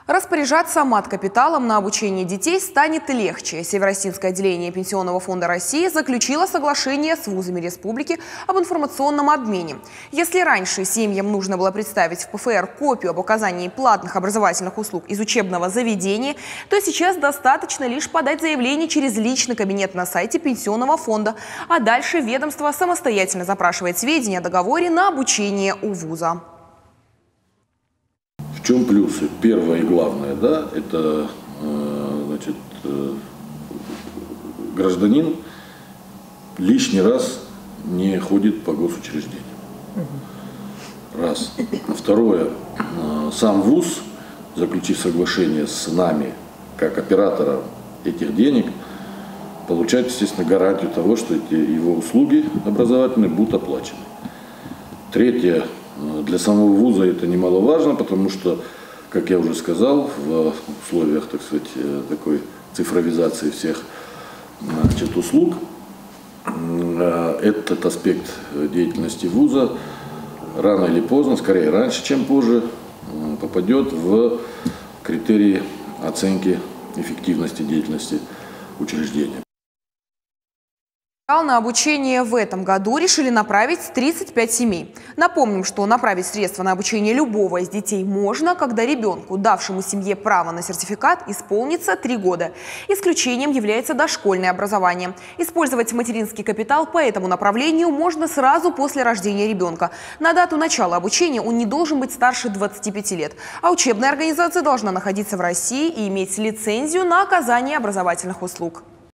Распоряжаться мат-капиталом на обучение детей станет легче. Северо-Осетинское отделение Пенсионного фонда России заключило соглашение с вузами республики об информационном обмене. Если раньше семьям нужно было представить в ПФР копию об оказании платных образовательных услуг из учебного заведения, то сейчас достаточно лишь подать заявление через личный кабинет на сайте Пенсионного фонда, а дальше ведомство самостоятельно запрашивает сведения о договоре на обучение у вуза. В чем плюсы? Первое и главное, да, это гражданин лишний раз не ходит по госучреждениям. Раз. Второе, сам вуз, заключив соглашение с нами, как оператором этих денег, получает, естественно, гарантию того, что эти его услуги образовательные будут оплачены. Третье. Для самого вуза это немаловажно, потому что, как я уже сказал, в условиях, так сказать, такой цифровизации всех услуг, этот аспект деятельности вуза рано или поздно, скорее раньше, чем позже, попадет в критерии оценки эффективности деятельности учреждения. На обучение в этом году решили направить 35 семей. Напомним, что направить средства на обучение любого из детей можно, когда ребенку, давшему семье право на сертификат, исполнится 3 года. Исключением является дошкольное образование. Использовать материнский капитал по этому направлению можно сразу после рождения ребенка. На дату начала обучения он не должен быть старше 25 лет, а учебная организация должна находиться в России и иметь лицензию на оказание образовательных услуг.